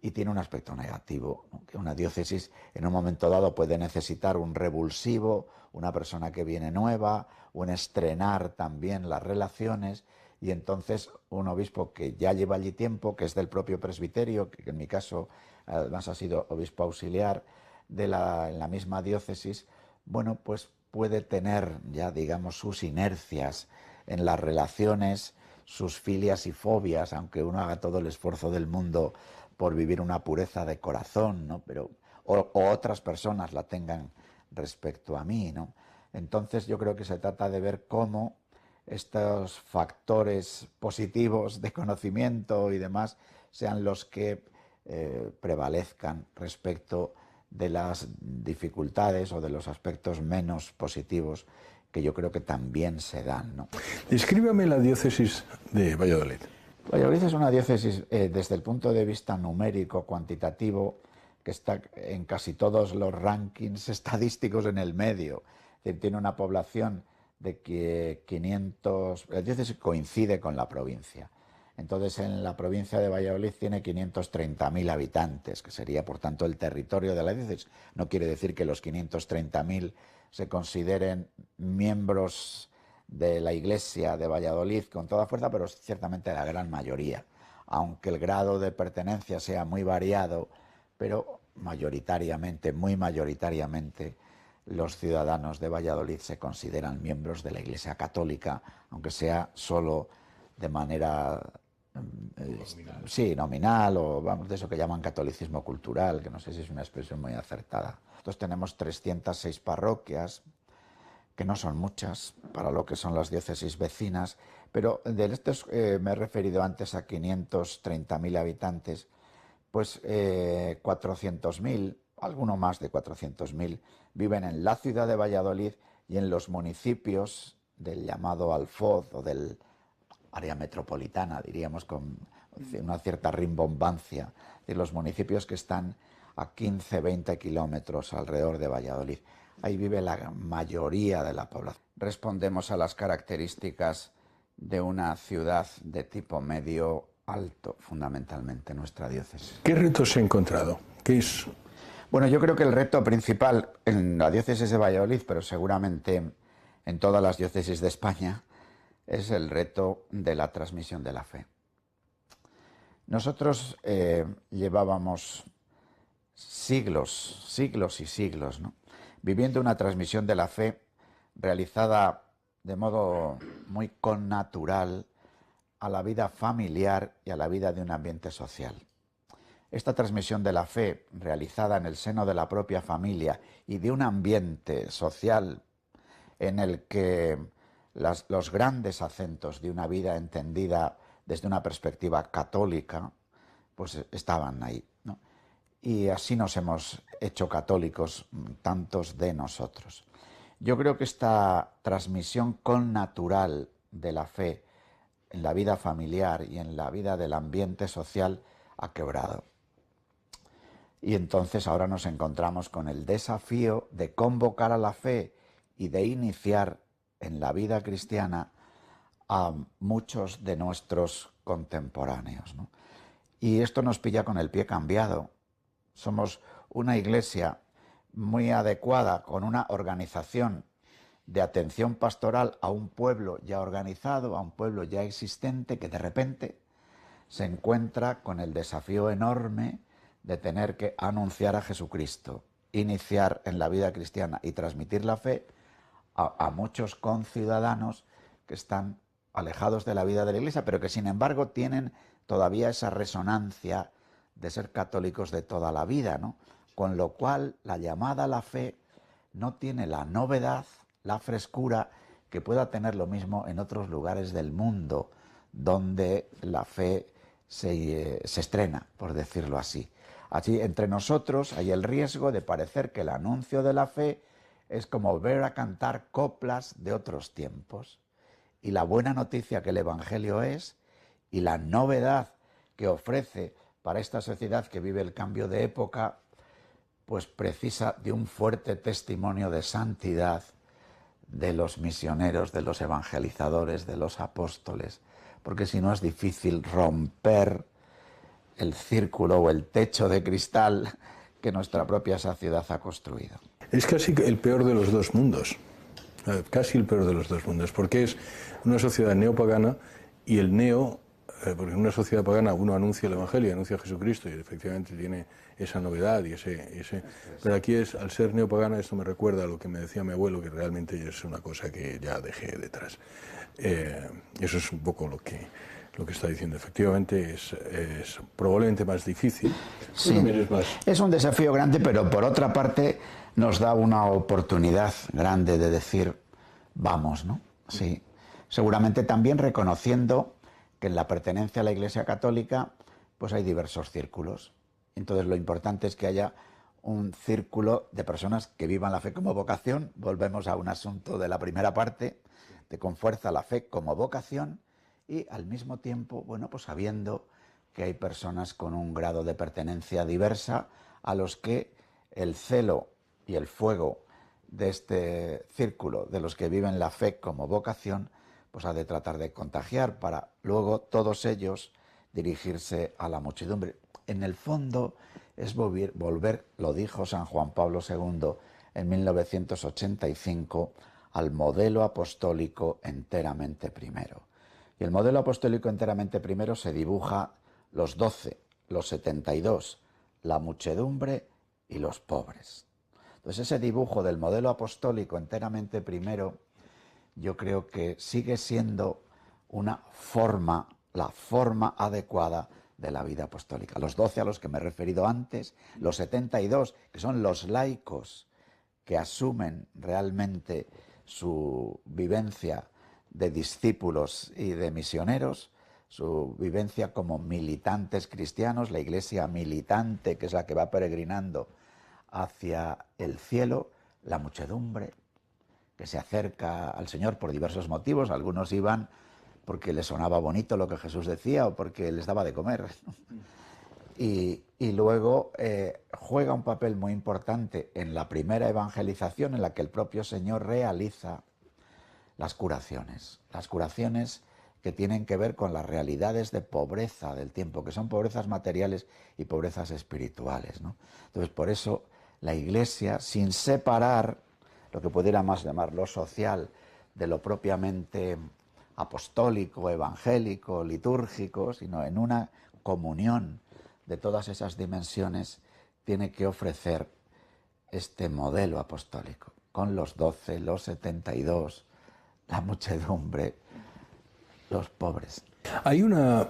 y tiene un aspecto negativo, ¿no? Que una diócesis en un momento dado puede necesitar un revulsivo, una persona que viene nueva, un estrenar también las relaciones, y entonces un obispo que ya lleva allí tiempo, que es del propio presbiterio, que en mi caso además ha sido obispo auxiliar en la misma diócesis, bueno, pues puede tener ya, digamos, sus inercias en las relaciones, sus filias y fobias, aunque uno haga todo el esfuerzo del mundo por vivir una pureza de corazón, ¿no? Pero, o otras personas la tengan respecto a mí, ¿no? Entonces yo creo que se trata de ver cómo estos factores positivos de conocimiento y demás sean los que prevalezcan respecto de las dificultades o de los aspectos menos positivos que yo creo que también se dan, ¿no? Descríbame la diócesis de Valladolid. Valladolid es una diócesis desde el punto de vista numérico, cuantitativo, que está en casi todos los rankings estadísticos en el medio. Es decir, tiene una población de que 500... La diócesis coincide con la provincia. Entonces, en la provincia de Valladolid tiene 530.000 habitantes, que sería, por tanto, el territorio de la diócesis. No quiere decir que los 530.000 se consideren miembros de la Iglesia de Valladolid con toda fuerza, pero ciertamente la gran mayoría, aunque el grado de pertenencia sea muy variado, pero mayoritariamente, muy mayoritariamente, los ciudadanos de Valladolid se consideran miembros de la Iglesia Católica, aunque sea solo de manera nominal, o vamos, de eso que llaman catolicismo cultural, que no sé si es una expresión muy acertada. Nosotros tenemos 306 parroquias, que no son muchas para lo que son las diócesis vecinas, pero de estos me he referido antes a 530.000 habitantes, pues 400.000, alguno más de 400.000, viven en la ciudad de Valladolid y en los municipios del llamado Alfoz o del área metropolitana, diríamos con una cierta rimbombancia, de los municipios que están a 15-20 kilómetros alrededor de Valladolid. Ahí vive la mayoría de la población. Respondemos a las características de una ciudad de tipo medio alto, fundamentalmente nuestra diócesis. ¿Qué retos se ha encontrado? ¿Qué es? Bueno, yo creo que el reto principal en la diócesis de Valladolid, pero seguramente en todas las diócesis de España, es el reto de la transmisión de la fe. Nosotros llevábamos siglos y siglos, ¿no?, viviendo una transmisión de la fe realizada de modo muy connatural a la vida familiar y a la vida de un ambiente social. Esta transmisión de la fe realizada en el seno de la propia familia y de un ambiente social en el que los grandes acentos de una vida entendida desde una perspectiva católica, pues estaban ahí, ¿no? Y así nos hemos hecho católicos tantos de nosotros. Yo creo que esta transmisión connatural de la fe en la vida familiar y en la vida del ambiente social ha quebrado. Y entonces ahora nos encontramos con el desafío de convocar a la fe y de iniciar en la vida cristiana a muchos de nuestros contemporáneos, ¿no? Y esto nos pilla con el pie cambiado. Somos una iglesia muy adecuada, con una organización de atención pastoral a un pueblo ya organizado, a un pueblo ya existente, que de repente se encuentra con el desafío enorme de tener que anunciar a Jesucristo, iniciar en la vida cristiana y transmitir la fe a muchos conciudadanos que están alejados de la vida de la Iglesia, pero que sin embargo tienen todavía esa resonancia de ser católicos de toda la vida, ¿no? Con lo cual la llamada a la fe no tiene la novedad, la frescura que pueda tener lo mismo en otros lugares del mundo, donde la fe se estrena, por decirlo así. Allí entre nosotros hay el riesgo de parecer que el anuncio de la fe es como volver a cantar coplas de otros tiempos. Y la buena noticia que el Evangelio es, y la novedad que ofrece para esta sociedad que vive el cambio de época, pues precisa de un fuerte testimonio de santidad de los misioneros, de los evangelizadores, de los apóstoles, porque si no es difícil romper el círculo o el techo de cristal que nuestra propia sociedad ha construido. Es casi el peor de los dos mundos, casi el peor de los dos mundos, porque es una sociedad neopagana y el neo, porque en una sociedad pagana uno anuncia el Evangelio, anuncia a Jesucristo y efectivamente tiene esa novedad y ese pero aquí es, al ser neopagana, esto me recuerda a lo que me decía mi abuelo, que realmente es una cosa que ya dejé detrás. Eso es un poco lo que está diciendo. Efectivamente es probablemente más difícil. Sí, es un desafío grande, pero por otra parte nos da una oportunidad grande de decir vamos, ¿no? Sí, seguramente también reconociendo que en la pertenencia a la Iglesia Católica pues hay diversos círculos. Entonces lo importante es que haya un círculo de personas que vivan la fe como vocación. Volvemos a un asunto de la primera parte, de con fuerza la fe como vocación, y al mismo tiempo, bueno, pues sabiendo que hay personas con un grado de pertenencia diversa a los que el celo y el fuego de este círculo, de los que viven la fe como vocación, pues ha de tratar de contagiar para luego todos ellos dirigirse a la muchedumbre. En el fondo es volver, lo dijo San Juan Pablo II en 1985, al modelo apostólico enteramente primero. Y el modelo apostólico enteramente primero se dibuja los 12, los 72, la muchedumbre y los pobres. Entonces ese dibujo del modelo apostólico enteramente primero, yo creo que sigue siendo una forma, la forma adecuada de la vida apostólica. Los 12 a los que me he referido antes, los 72, que son los laicos que asumen realmente su vivencia de discípulos y de misioneros, su vivencia como militantes cristianos, la iglesia militante, que es la que va peregrinando hacia el cielo, la muchedumbre que se acerca al Señor por diversos motivos. Algunos iban porque les sonaba bonito lo que Jesús decía o porque les daba de comer. Y luego juega un papel muy importante en la primera evangelización, en la que el propio Señor realiza las curaciones que tienen que ver con las realidades de pobreza del tiempo, que son pobrezas materiales y pobrezas espirituales, ¿no? Entonces, por eso la Iglesia, sin separar lo que pudiéramos llamar lo social de lo propiamente apostólico, evangélico, litúrgico, sino en una comunión de todas esas dimensiones, tiene que ofrecer este modelo apostólico, con los 12, los 72, la muchedumbre, los pobres. Hay una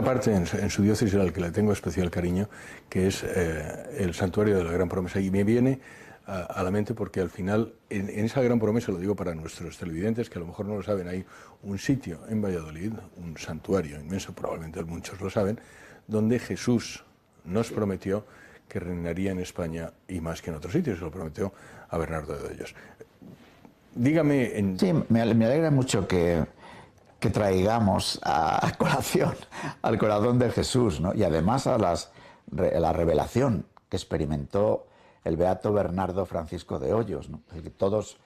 parte en su diócesis a la que le tengo especial cariño, que es el Santuario de la Gran Promesa, y me viene a la mente porque al final, en esa Gran Promesa, lo digo para nuestros televidentes que a lo mejor no lo saben, hay un sitio en Valladolid, un santuario inmenso, probablemente muchos lo saben, donde Jesús nos prometió que reinaría en España y más que en otros sitios, se lo prometió a Bernardo de Hoyos. Dígame... Sí, me alegra mucho que traigamos a colación al corazón de Jesús, ¿no? Y además a la revelación que experimentó el beato Bernardo Francisco de Hoyos, ¿no? Que todos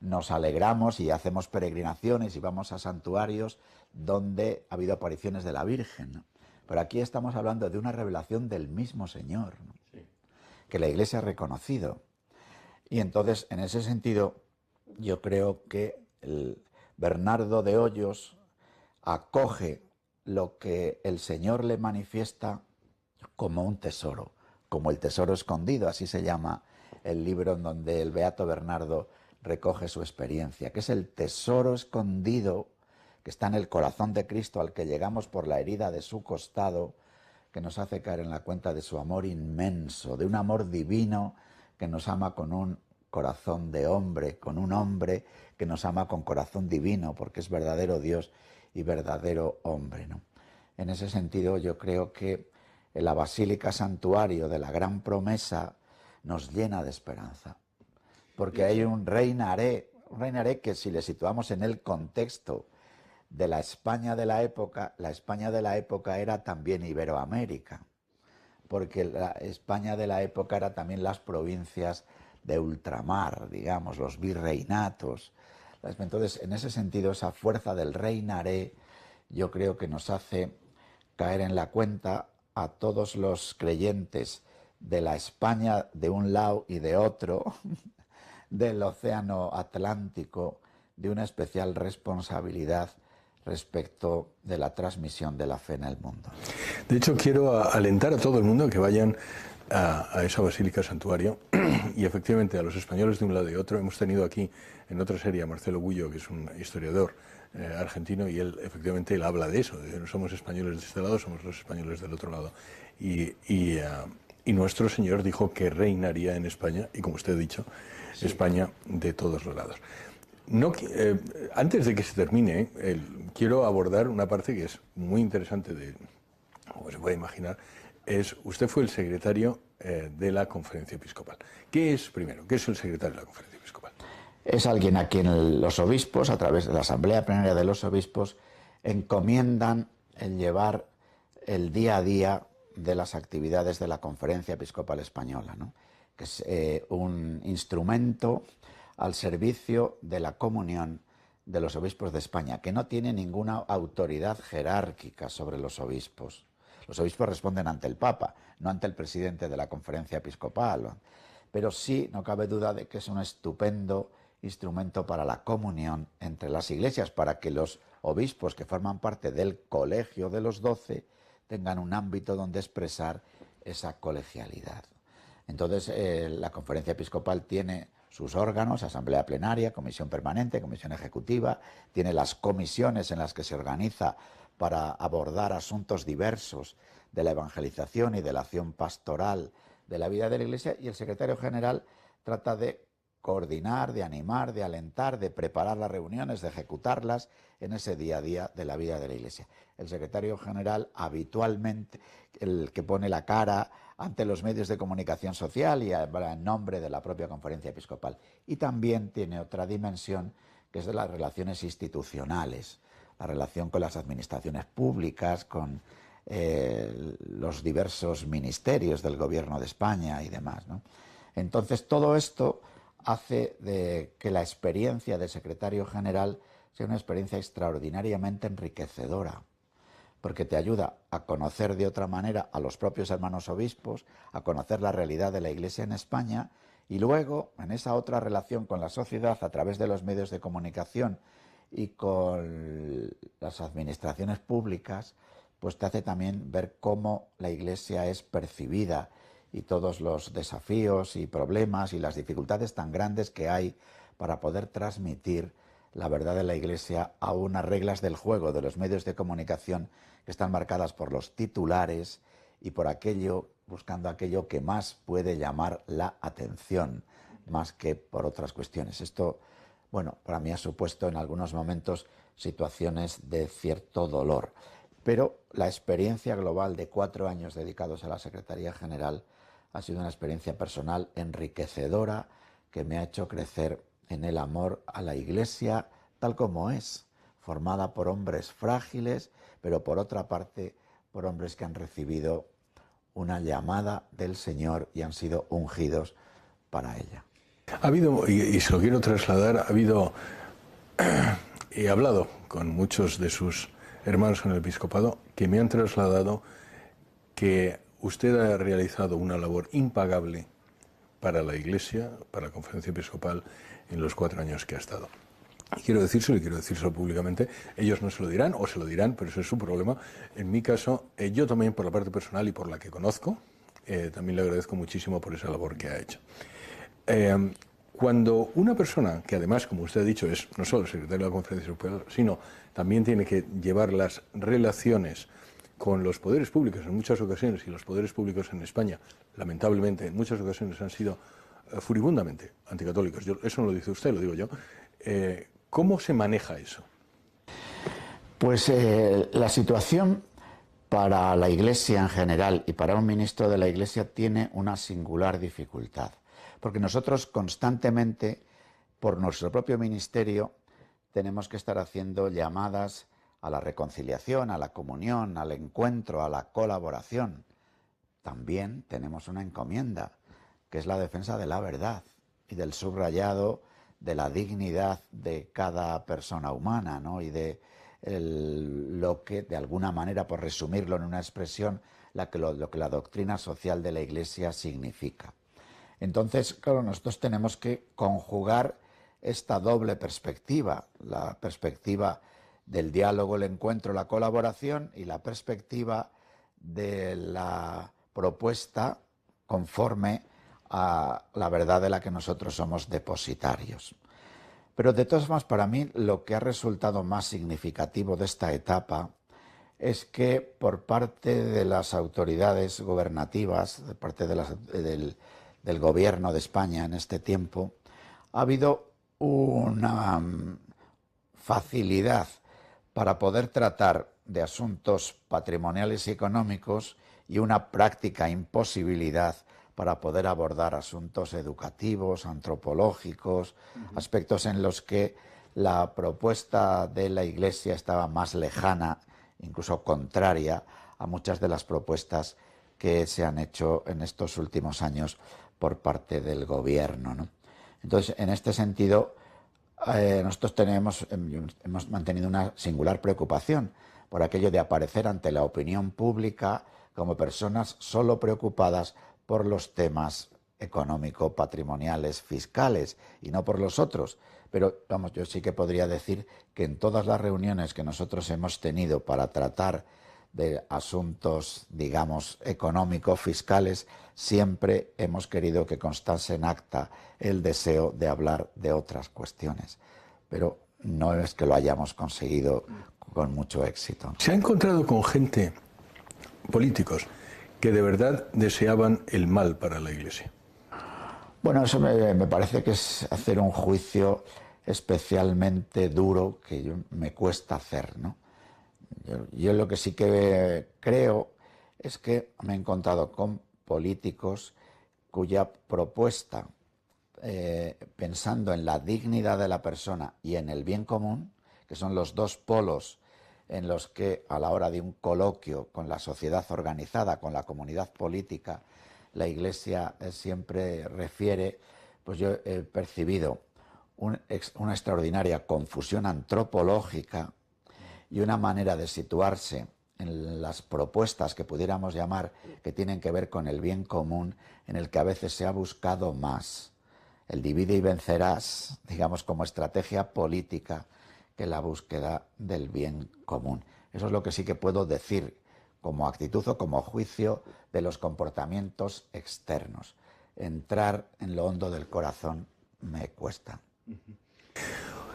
nos alegramos y hacemos peregrinaciones y vamos a santuarios donde ha habido apariciones de la Virgen, ¿no? Pero aquí estamos hablando de una revelación del mismo Señor, ¿no? Sí. Que la Iglesia ha reconocido. Y entonces, en ese sentido, yo creo que el Bernardo de Hoyos acoge lo que el Señor le manifiesta como un tesoro, como el tesoro escondido, así se llama el libro en donde el beato Bernardo recoge su experiencia, que es el tesoro escondido que está en el corazón de Cristo, al que llegamos por la herida de su costado, que nos hace caer en la cuenta de su amor inmenso, de un amor divino que nos ama con un corazón de hombre, con un hombre que nos ama con corazón divino, porque es verdadero Dios y verdadero hombre, ¿no? En ese sentido, yo creo que la Basílica Santuario de la Gran Promesa nos llena de esperanza, porque hay un reinaré que, si le situamos en el contexto de la España de la época era también Iberoamérica, porque la España de la época era también las provincias de ultramar, digamos, los virreinatos. Entonces, en ese sentido, esa fuerza del reinaré, yo creo que nos hace caer en la cuenta a todos los creyentes de la España de un lado y de otro, del océano Atlántico, de una especial responsabilidad respecto de la transmisión de la fe en el mundo. De hecho, quiero alentar a todo el mundo a que vayan a esa Basílica Santuario, y efectivamente a los españoles de un lado y otro. Hemos tenido aquí en otra serie a Marcelo Gullo, que es un historiador argentino, y él efectivamente habla de eso, de no somos españoles de este lado, somos los españoles del otro lado. Y nuestro Señor dijo que reinaría en España, y como usted ha dicho, sí, España de todos los lados. No, antes de que se termine, quiero abordar una parte que es muy interesante, como se puede imaginar. Usted fue el secretario de la Conferencia Episcopal. ¿Qué es, primero, qué es el secretario de la Conferencia Episcopal? Es alguien a quien los obispos, a través de la Asamblea Plenaria de los Obispos, encomiendan el llevar el día a día de las actividades de la Conferencia Episcopal Española, ¿no? Que es un instrumento al servicio de la comunión de los obispos de España, que no tiene ninguna autoridad jerárquica sobre los obispos. Los obispos responden ante el Papa, no ante el presidente de la Conferencia Episcopal. Pero sí, no cabe duda de que es un estupendo instrumento para la comunión entre las iglesias, para que los obispos que forman parte del colegio de los 12 tengan un ámbito donde expresar esa colegialidad. Entonces, la Conferencia Episcopal tiene sus órganos, asamblea plenaria, comisión permanente, comisión ejecutiva, tiene las comisiones en las que se organiza para abordar asuntos diversos de la evangelización y de la acción pastoral de la vida de la Iglesia, y el secretario general trata de coordinar, de animar, de alentar, de preparar las reuniones, de ejecutarlas en ese día a día de la vida de la Iglesia. El secretario general, habitualmente el que pone la cara ante los medios de comunicación social y habla en nombre de la propia Conferencia Episcopal. Y también tiene otra dimensión, que es de las relaciones institucionales, la relación con las administraciones públicas, con los diversos ministerios del Gobierno de España y demás, ¿no? Entonces, todo esto hace de que la experiencia de secretario general sea una experiencia extraordinariamente enriquecedora, porque te ayuda a conocer de otra manera a los propios hermanos obispos, a conocer la realidad de la Iglesia en España, y luego, en esa otra relación con la sociedad a través de los medios de comunicación y con las administraciones públicas, pues te hace también ver cómo la Iglesia es percibida y todos los desafíos y problemas y las dificultades tan grandes que hay para poder transmitir la verdad de la Iglesia a unas reglas del juego de los medios de comunicación que están marcadas por los titulares y por aquello, buscando aquello que más puede llamar la atención, más que por otras cuestiones. Esto, bueno, para mí ha supuesto en algunos momentos situaciones de cierto dolor, pero la experiencia global de 4 años dedicados a la Secretaría General ha sido una experiencia personal enriquecedora que me ha hecho crecer en el amor a la Iglesia tal como es, formada por hombres frágiles, pero por otra parte por hombres que han recibido una llamada del Señor y han sido ungidos para ella. Ha habido, y se lo quiero trasladar, he hablado con muchos de sus hermanos en el episcopado que me han trasladado que usted ha realizado una labor impagable para la Iglesia, para la Conferencia Episcopal, en los 4 años que ha estado. Y quiero decírselo públicamente. Ellos no se lo dirán, o se lo dirán, pero eso es su problema. En mi caso, yo también, por la parte personal y por la que conozco, también le agradezco muchísimo por esa labor que ha hecho. Cuando una persona, que además, como usted ha dicho, es no solo secretario de la Conferencia Episcopal, sino también tiene que llevar las relaciones con los poderes públicos en muchas ocasiones, y los poderes públicos en España, lamentablemente, en muchas ocasiones han sido furibundamente anticatólicos. Eso no lo dice usted, lo digo yo. ¿Cómo se maneja eso? Pues la situación para la Iglesia en general y para un ministro de la Iglesia tiene una singular dificultad, porque nosotros constantemente, por nuestro propio ministerio, tenemos que estar haciendo llamadas a la reconciliación, a la comunión, al encuentro, a la colaboración. También tenemos una encomienda, que es la defensa de la verdad y del subrayado de la dignidad de cada persona humana, ¿no? Y de lo que, de alguna manera, por resumirlo en una expresión, lo que la doctrina social de la Iglesia significa. Entonces, claro, nosotros tenemos que conjugar esta doble perspectiva, la perspectiva del diálogo, el encuentro, la colaboración, y la perspectiva de la propuesta conforme a la verdad de la que nosotros somos depositarios. Pero de todas formas, para mí lo que ha resultado más significativo de esta etapa es que por parte de las autoridades gubernativas, de parte del gobierno de España en este tiempo, ha habido una facilidad para poder tratar de asuntos patrimoniales y económicos y una práctica imposibilidad para poder abordar asuntos educativos, antropológicos, aspectos en los que la propuesta de la Iglesia estaba más lejana, incluso contraria a muchas de las propuestas que se han hecho en estos últimos años por parte del gobierno, ¿no? Entonces, en este sentido, nosotros hemos mantenido una singular preocupación por aquello de aparecer ante la opinión pública como personas solo preocupadas por los temas económico-patrimoniales, fiscales, y no por los otros. Pero, vamos, yo sí que podría decir que en todas las reuniones que nosotros hemos tenido para tratar de asuntos, digamos, económico-fiscales, siempre hemos querido que constase en acta el deseo de hablar de otras cuestiones. Pero no es que lo hayamos conseguido con mucho éxito. ¿Se ha encontrado con gente, políticos, que de verdad deseaban el mal para la Iglesia? Bueno, eso me parece que es hacer un juicio especialmente duro que me cuesta hacer, ¿no? Yo lo que sí que creo es que me he encontrado con políticos cuya propuesta, pensando en la dignidad de la persona y en el bien común, que son los dos polos en los que a la hora de un coloquio con la sociedad organizada, con la comunidad política, la Iglesia siempre refiere, pues yo he percibido una extraordinaria confusión antropológica y una manera de situarse en las propuestas que pudiéramos llamar que tienen que ver con el bien común, en el que a veces se ha buscado más el divide y vencerás, digamos, como estrategia política, que la búsqueda del bien común. Eso es lo que sí que puedo decir como actitud o como juicio de los comportamientos externos. Entrar en lo hondo del corazón me cuesta.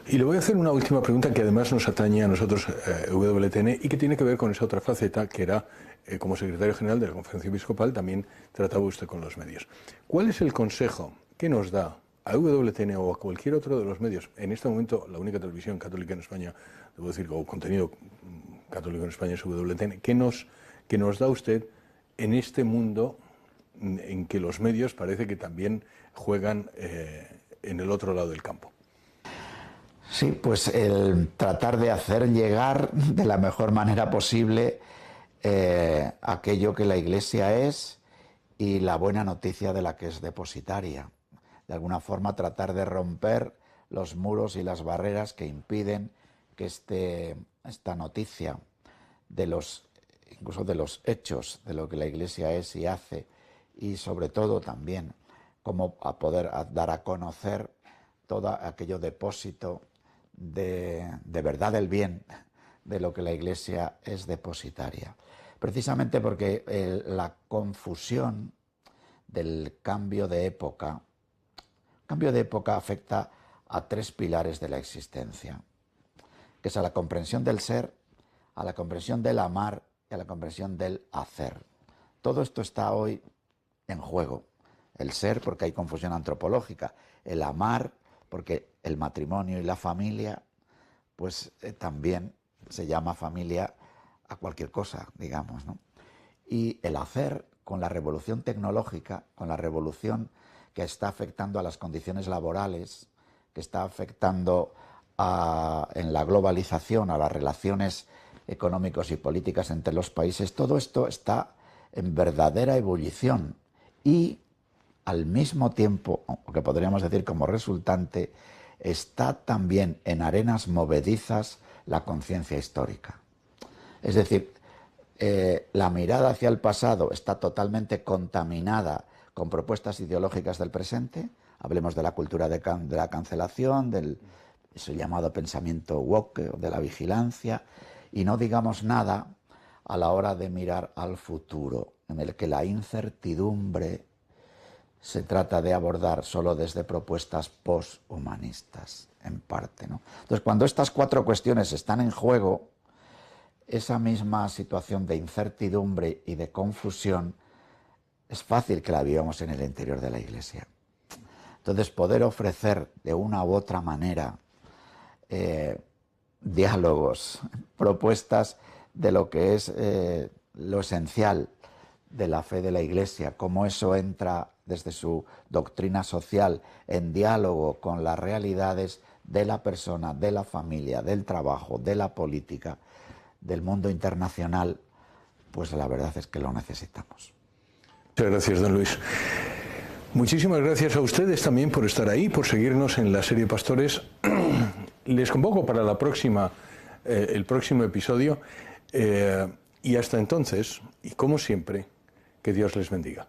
Y le voy a hacer una última pregunta que además nos atañe a nosotros, WTN, y que tiene que ver con esa otra faceta que era, como secretario general de la Conferencia Episcopal, también trataba usted con los medios. ¿Cuál es el consejo que nos da a WTN o a cualquier otro de los medios, en este momento la única televisión católica en España, debo decir, o contenido católico en España es WTN, que nos da usted en este mundo en que los medios parece que también juegan en el otro lado del campo? Sí, pues el tratar de hacer llegar de la mejor manera posible aquello que la Iglesia es y la buena noticia de la que es depositaria. De alguna forma tratar de romper los muros y las barreras que impiden que esta noticia incluso de los hechos de lo que la Iglesia es y hace, y sobre todo también cómo poder dar a conocer todo aquello depósito de verdad del bien de lo que la Iglesia es depositaria. Precisamente porque la confusión del cambio de época afecta a tres pilares de la existencia, que es a la comprensión del ser, a la comprensión del amar y a la comprensión del hacer. Todo esto está hoy en juego. El ser, porque hay confusión antropológica; el amar, porque el matrimonio y la familia, pues también se llama familia a cualquier cosa, digamos, ¿no? Y el hacer, con la revolución tecnológica, con la revolución que está afectando a las condiciones laborales, que está afectando en la globalización, a las relaciones económicas y políticas entre los países, todo esto está en verdadera ebullición y al mismo tiempo, o que podríamos decir como resultante, está también en arenas movedizas la conciencia histórica. Es decir, la mirada hacia el pasado está totalmente contaminada con propuestas ideológicas del presente. Hablemos de la cultura de la cancelación, del eso llamado pensamiento woke, de la vigilancia, y no digamos nada a la hora de mirar al futuro, en el que la incertidumbre se trata de abordar solo desde propuestas posthumanistas, en parte, ¿no? Entonces, cuando estas cuatro cuestiones están en juego, esa misma situación de incertidumbre y de confusión es fácil que la vivamos en el interior de la Iglesia. Entonces, poder ofrecer de una u otra manera diálogos, propuestas de lo que es lo esencial de la fe de la Iglesia, cómo eso entra desde su doctrina social en diálogo con las realidades de la persona, de la familia, del trabajo, de la política, del mundo internacional, pues la verdad es que lo necesitamos. Muchas gracias, don Luis. Muchísimas gracias a ustedes también por estar ahí, por seguirnos en la serie Pastores. Les convoco para el próximo episodio y hasta entonces, y como siempre, que Dios les bendiga.